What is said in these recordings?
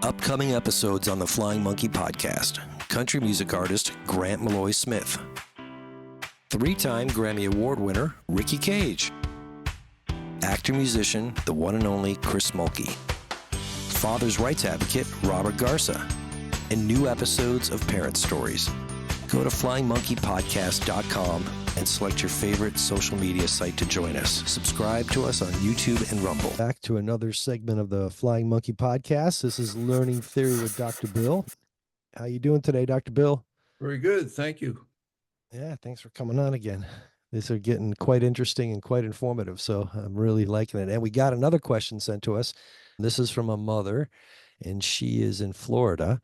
Upcoming episodes on the Flying Monkey podcast. Country music artist Grant Malloy Smith. 3-time Grammy Award winner Ricky Cage. Actor-musician, the one and only Chris Mulkey. Father's rights advocate Robert Garza. And new episodes of Parent Stories. Go to flyingmonkeypodcast.com and select your favorite social media site to join us. Subscribe to us on YouTube and Rumble. Back to another segment of the Flying Monkey podcast. This is Learning Theory with Dr. Bill. How you doing today, Dr. Bill? Very good. Thank you. Yeah, thanks for coming on again. These are getting quite interesting and quite informative, so I'm really liking it. And we got another question sent to us. This is from a mother, and she is in Florida,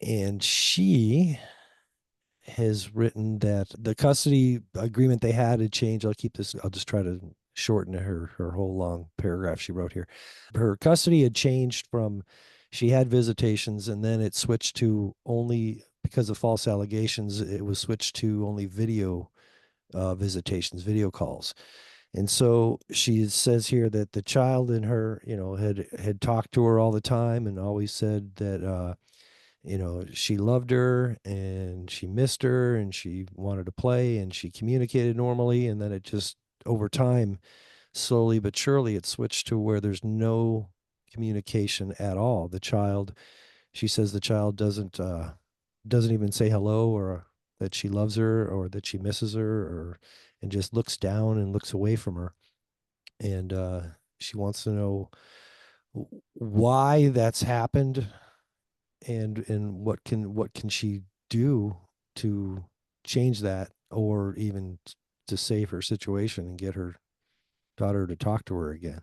and she has written that the custody agreement they had changed. I'll just try to shorten her whole long paragraph she wrote here. Her custody had changed from, she had visitations, and then it switched to only, because of false allegations, it was switched to only video visitations, video calls. And so she says here that the child in her, had talked to her all the time and always said that, she loved her and she missed her and she wanted to play and she communicated normally. And then it just, over time, slowly but surely, it switched to where there's no communication at all. She says the child doesn't even say hello, or that she loves her, or that she misses her, and just looks down and looks away from her. And she wants to know why that's happened, and what can she do to change that, or even to save her situation and get her daughter to talk to her again.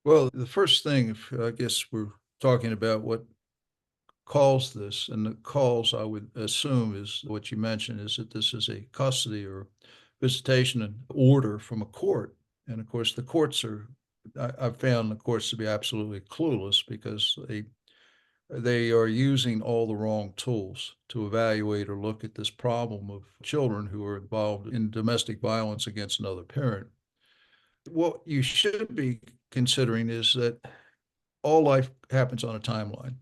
Well, the first thing, I guess we're talking about what caused this, and the cause, I would assume, is what you mentioned, is that this is a custody or visitation order from a court. And of course, the courts I've found the courts to be absolutely clueless, because they are using all the wrong tools to evaluate or look at this problem of children who are involved in domestic violence against another parent. What you should be considering is that all life happens on a timeline.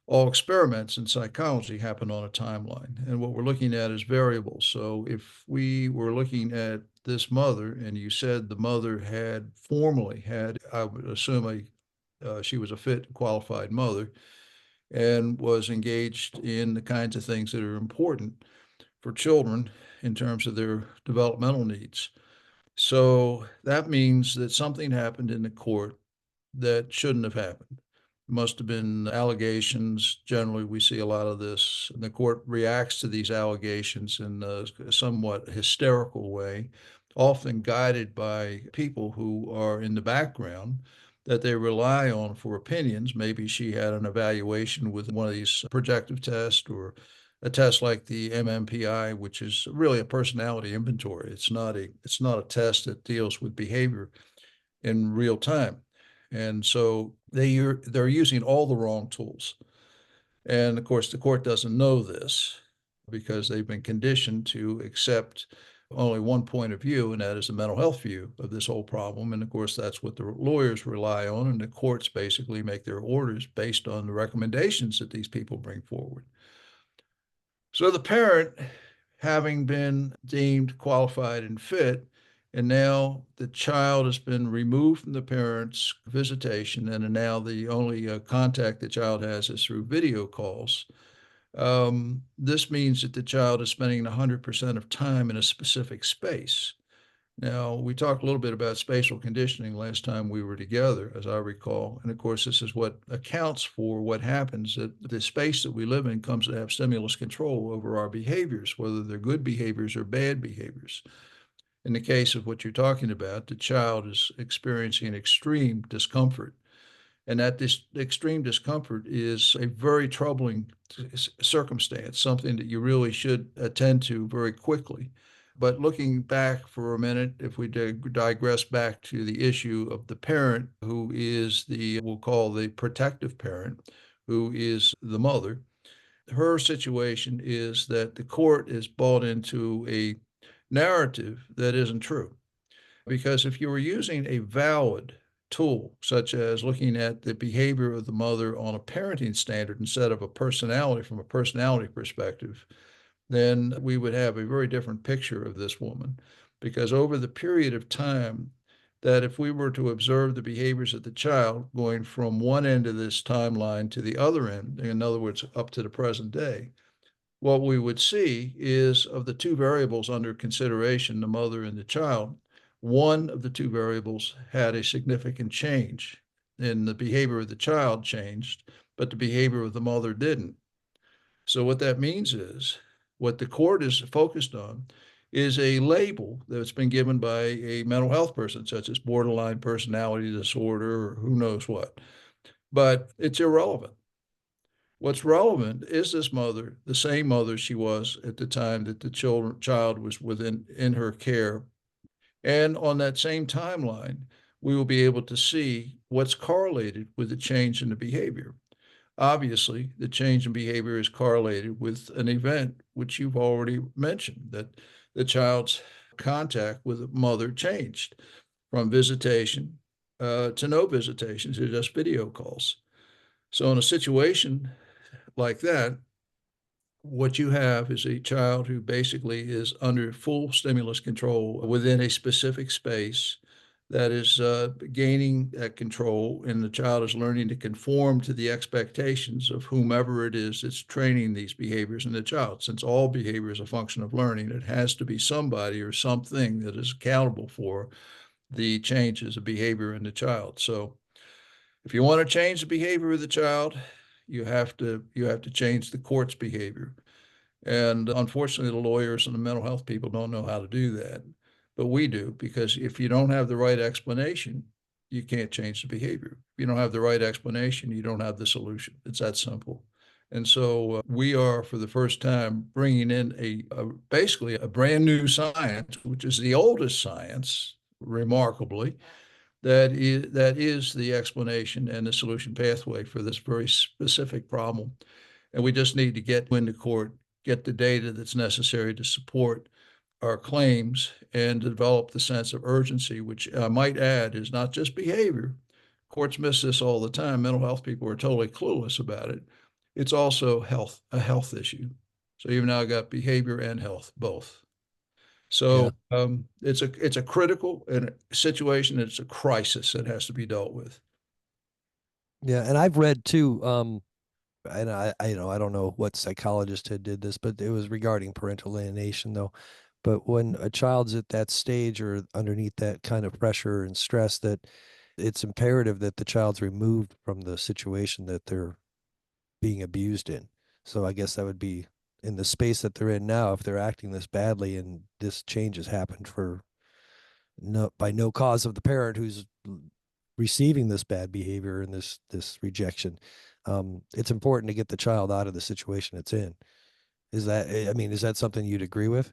All experiments in psychology happen on a timeline. And what we're looking at is variables. So if we were looking at this mother, and you said the mother had formally had, I would assume she was a fit, qualified mother, and was engaged in the kinds of things that are important for children in terms of their developmental needs. So that means that something happened in the court that shouldn't have happened. Must have been allegations. Generally, we see a lot of this, and the court reacts to these allegations in a somewhat hysterical way, often guided by people who are in the background that they rely on for opinions. Maybe she had an evaluation with one of these projective tests, or a test like the MMPI, which is really a personality inventory. It's not a test that deals with behavior in real time. And so they're using all the wrong tools. And of course, the court doesn't know this, because they've been conditioned to accept only one point of view, and that is the mental health view of this whole problem. And of course, that's what the lawyers rely on, and the courts basically make their orders based on the recommendations that these people bring forward. So the parent, having been deemed qualified and fit, and now the child has been removed from the parent's visitation, and now the only contact the child has is through video calls. This means that the child is spending 100% of time in a specific space. Now, we talked a little bit about spatial conditioning last time we were together, as I recall. And of course, this is what accounts for what happens, that the space that we live in comes to have stimulus control over our behaviors, whether they're good behaviors or bad behaviors. In the case of what you're talking about, the child is experiencing extreme discomfort. And that this extreme discomfort is a very troubling circumstance, something that you really should attend to very quickly. But looking back for a minute, if we digress back to the issue of the parent, who is we'll call the protective parent, who is the mother, her situation is that the court is bought into a narrative that isn't true. Because if you were using a valid tool, such as looking at the behavior of the mother on a parenting standard instead of a personality from a personality perspective, then we would have a very different picture of this woman. Because over the period of time, that if we were to observe the behaviors of the child going from one end of this timeline to the other end, in other words, up to the present day, what we would see is of the two variables under consideration, the mother and the child, one of the two variables had a significant change, and the behavior of the child changed, but the behavior of the mother didn't. So what that means is what the court is focused on is a label that's been given by a mental health person, such as borderline personality disorder or who knows what. But it's irrelevant. What's relevant is this mother, the same mother she was at the time that the child was within in her care. And on that same timeline, we will be able to see what's correlated with the change in the behavior. Obviously, the change in behavior is correlated with an event which you've already mentioned, that the child's contact with the mother changed from visitation to no visitation to just video calls. So in a situation like that, what you have is a child who basically is under full stimulus control within a specific space that is gaining that control, and the child is learning to conform to the expectations of whomever it is that's training these behaviors in the child. Since all behavior is a function of learning, it has to be somebody or something that is accountable for the changes of behavior in the child. So if you want to change the behavior of the child, you have to change the court's behavior. And unfortunately, the lawyers and the mental health people don't know how to do that. But we do, because if you don't have the right explanation, you can't change the behavior. If you don't have the right explanation, you don't have the solution. It's that simple. And so we are, for the first time, bringing in basically a brand new science, which is the oldest science, remarkably, that is the explanation and the solution pathway for this very specific problem. And we just need to get into court, get the data that's necessary to support our claims and develop the sense of urgency, which I might add is not just behavior. Courts miss this all the time. Mental health people are totally clueless about it. It's also a health issue. So you've now got behavior and health both. Yeah. So it's a critical situation. It's a crisis that has to be dealt with. Yeah. And I've read too, and I don't know what psychologist had did this, but it was regarding parental alienation though. But when a child's at that stage or underneath that kind of pressure and stress, that it's imperative that the child's removed from the situation that they're being abused in. So I guess that would be in the space that they're in now. If they're acting this badly and this change has happened for by no cause of the parent who's receiving this bad behavior and this rejection, it's important to get the child out of the situation it's in. Is that, I mean, is that something you'd agree with?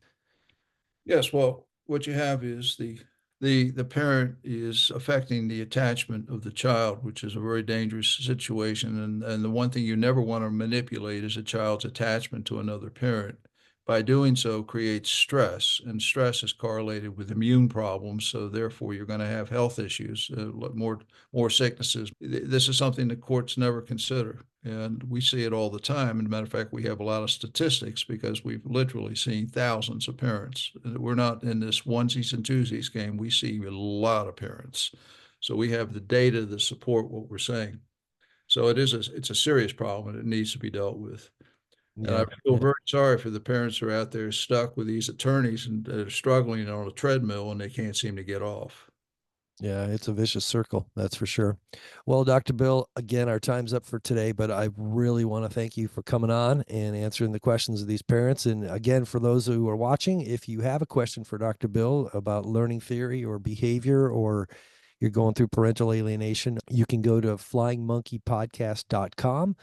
Yes, well, what you have is the parent is affecting the attachment of the child, which is a very dangerous situation. And the one thing you never want to manipulate is a child's attachment to another parent. By doing so, creates stress, and stress is correlated with immune problems. So therefore, you're going to have health issues, more sicknesses. This is something the courts never consider, and we see it all the time. And a matter of fact, we have a lot of statistics because we've literally seen thousands of parents. We're not in this onesies and twosies game. We see a lot of parents. So we have the data to support what we're saying. So it's a serious problem, and it needs to be dealt with. And I Yeah. feel very sorry for the parents who are out there stuck with these attorneys and that are struggling on a treadmill and they can't seem to get off. Yeah, it's a vicious circle, that's for sure. Well, Dr. Bill, again, our time's up for today, but I really want to thank you for coming on and answering the questions of these parents. And again, for those who are watching, if you have a question for Dr. Bill about learning theory or behavior, or you're going through parental alienation, you can go to flyingmonkeypodcast.com,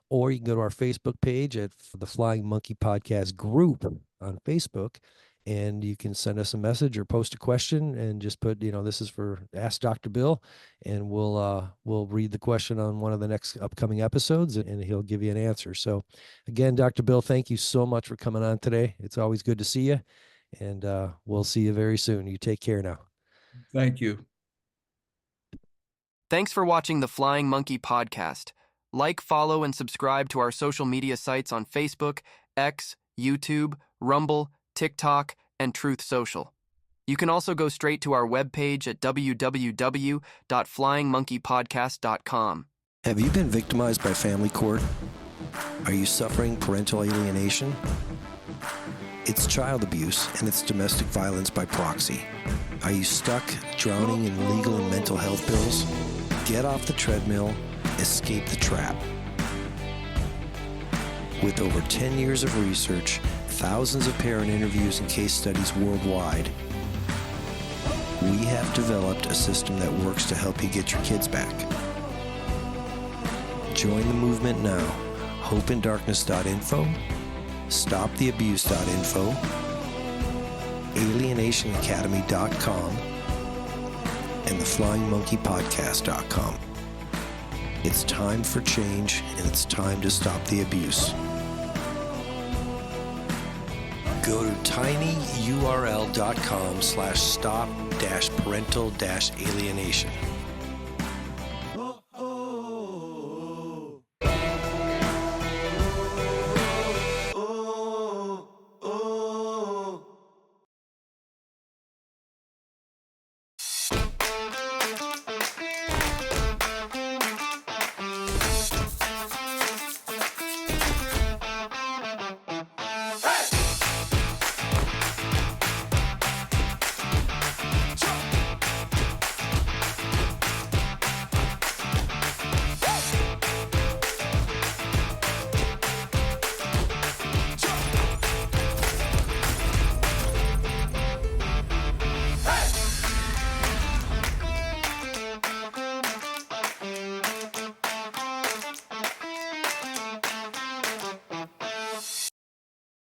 or you can go to our Facebook page at the Flying Monkey Podcast group on Facebook, and you can send us a message or post a question and just put, this is for Ask Dr. Bill, and we'll read the question on one of the next upcoming episodes, and he'll give you an answer. So again, Dr. Bill, thank you so much for coming on today. It's always good to see you, and we'll see you very soon. You take care now. Thank you. Thanks for watching the Flying Monkey podcast. Like, follow, and subscribe to our social media sites on Facebook, X, YouTube, Rumble, TikTok, and Truth Social. You can also go straight to our webpage at www.flyingmonkeypodcast.com. Have you been victimized by family court? Are you suffering parental alienation? It's child abuse and it's domestic violence by proxy. Are you stuck drowning in legal and mental health bills? Get off the treadmill, escape the trap. With over 10 years of research, thousands of parent interviews and case studies worldwide, we have developed a system that works to help you get your kids back. Join the movement now. hopeindarkness.info, stoptheabuse.info, alienationacademy.com, and theflyingmonkeypodcast.com. It's time for change, and it's time to stop the abuse. Go to tinyurl.com/stop-parental-alienation.